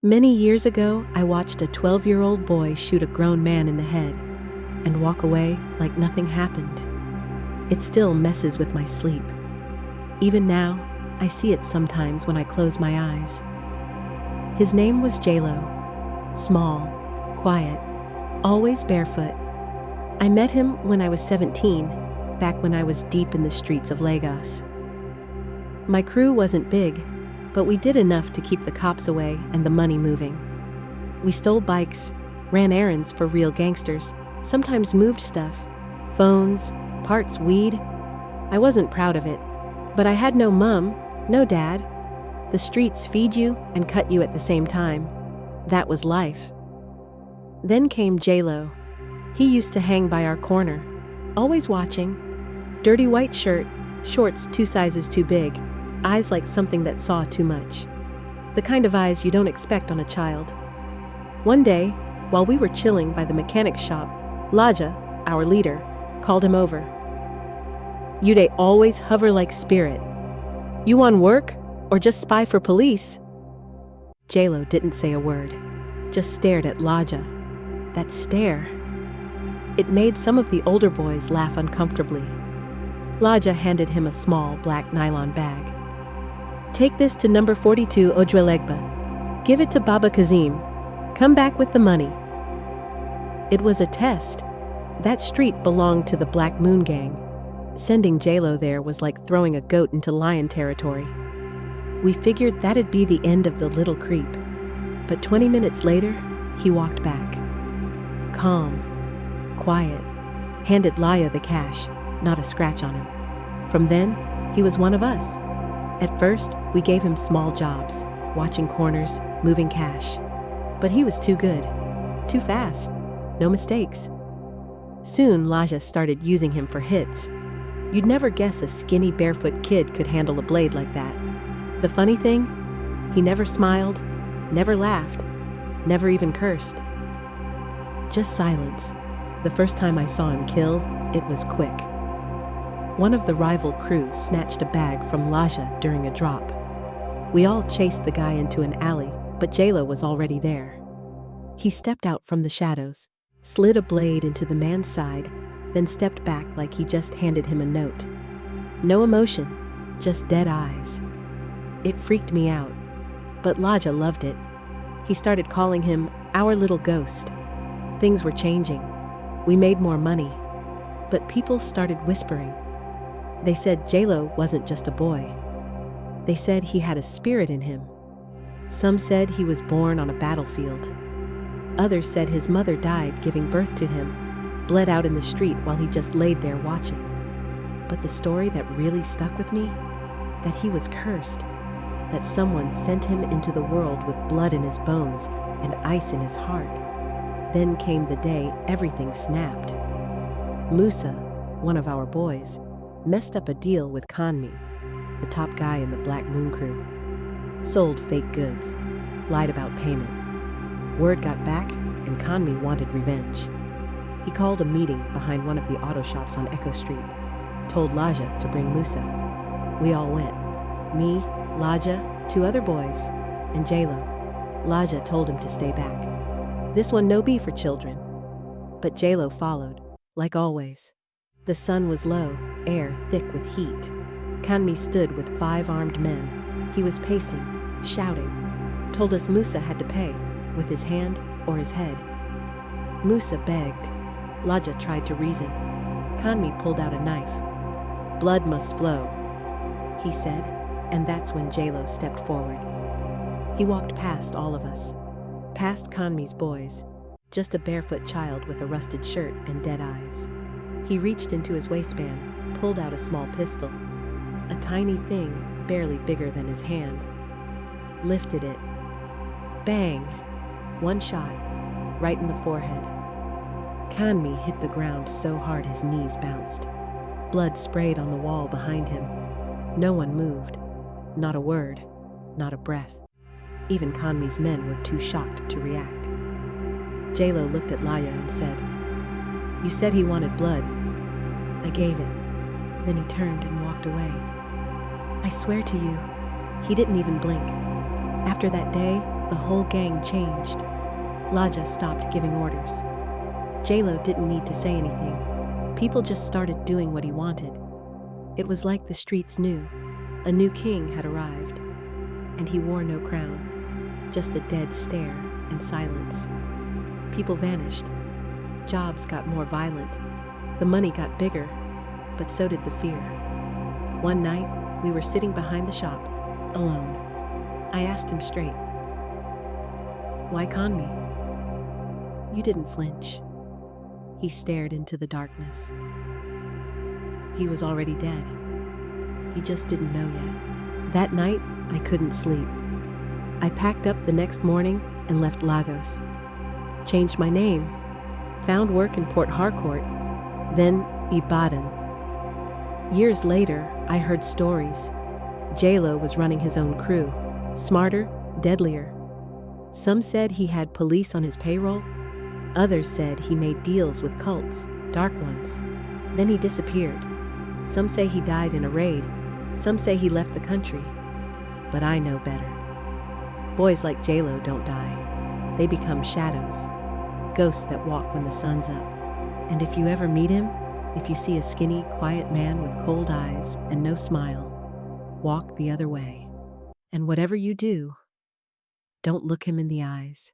Many years ago, I watched a 12-year-old boy shoot a grown man in the head and walk away like nothing happened. It still messes with my sleep. Even now, I see it sometimes when I close my eyes. His name was Jalo. Small, quiet, always barefoot. I met him when I was 17, back when I was deep in the streets of Lagos. My crew wasn't big, but we did enough to keep the cops away and the money moving. We stole bikes, ran errands for real gangsters, sometimes moved stuff, phones, parts, weed. I wasn't proud of it, but I had no mom, no dad. The streets feed you and cut you at the same time. That was life. Then came Jalo. He used to hang by our corner, always watching. Dirty white shirt, shorts 2 sizes too big, eyes like something that saw too much. The kind of eyes you don't expect on a child. One day, while we were chilling by the mechanic's shop, Laja, our leader, called him over. "You dey always hover like spirit. You on work or just spy for police?" Jalo didn't say a word, just stared at Laja. That stare. It made some of the older boys laugh uncomfortably. Laja handed him a small black nylon bag. "Take this to number 42 Ojwelegba. Give it to Baba Kazim. Come back with the money." It was a test. That street belonged to the Black Moon Gang. Sending Jalo there was like throwing a goat into lion territory. We figured that'd be the end of the little creep. But 20 minutes later, he walked back. Calm, quiet, handed Laya the cash, not a scratch on him. From then, he was one of us. At first, we gave him small jobs, watching corners, moving cash. But he was too good, too fast, no mistakes. Soon, Laja started using him for hits. You'd never guess a skinny barefoot kid could handle a blade like that. The funny thing, he never smiled, never laughed, never even cursed. Just silence. The first time I saw him kill, it was quick. One of the rival crews snatched a bag from Laja during a drop. We all chased the guy into an alley, but Jalo was already there. He stepped out from the shadows, slid a blade into the man's side, then stepped back like he just handed him a note. No emotion, just dead eyes. It freaked me out, but Laja loved it. He started calling him our little ghost. Things were changing. We made more money, but people started whispering. They said Jalo wasn't just a boy. They said he had a spirit in him. Some said he was born on a battlefield. Others said his mother died giving birth to him, bled out in the street while he just laid there watching. But the story that really stuck with me, that he was cursed, that someone sent him into the world with blood in his bones and ice in his heart. Then came the day everything snapped. Musa, one of our boys, messed up a deal with Kanmi, the top guy in the Black Moon crew. Sold fake goods, lied about payment. Word got back, and Kanmi wanted revenge. He called a meeting behind one of the auto shops on Echo Street, told Laja to bring Musa. We all went. Me, Laja, 2 other boys, and Jalo. Laja told him to stay back. This one no be for children. But Jalo followed, like always. The sun was low, air thick with heat. Kanmi stood with 5 armed men. He was pacing, shouting, told us Musa had to pay, with his hand or his head. Musa begged. Laja tried to reason. Kanmi pulled out a knife. "Blood must flow," he said, and that's when Jalo stepped forward. He walked past all of us, past Kanmi's boys, just a barefoot child with a rusted shirt and dead eyes. He reached into his waistband, pulled out a small pistol, a tiny thing barely bigger than his hand. Lifted it. Bang! 1 shot, right in the forehead. Kanmi hit the ground so hard his knees bounced. Blood sprayed on the wall behind him. No one moved. Not a word, not a breath. Even Kanmi's men were too shocked to react. Jalo looked at Laya and said, "You said he wanted blood." I gave it. Then he turned and walked away. I swear to you, he didn't even blink. After that day, The whole gang changed. Laja stopped giving orders. Jalo didn't need to say anything. People just started doing what he wanted. It was like the streets knew. A new king had arrived. And he wore no crown, just a dead stare and silence. People vanished. Jobs got more violent. The money got bigger, but so did the fear. One night, we were sitting behind the shop, alone. I asked him straight, "Why con me?" You didn't flinch. He stared into the darkness. He was already dead. He just didn't know yet. That night, I couldn't sleep. I packed up the next morning and left Lagos. Changed my name, found work in Port Harcourt, then Ibadan. Years later, I heard stories. Jalo was running his own crew, smarter, deadlier. Some said he had police on his payroll. Others said he made deals with cults, dark ones. Then he disappeared. Some say he died in a raid. Some say he left the country. But I know better. Boys like Jalo don't die. They become shadows, ghosts that walk when the sun's up. And if you ever meet him, if you see a skinny, quiet man with cold eyes and no smile, walk the other way. And whatever you do, don't look him in the eyes.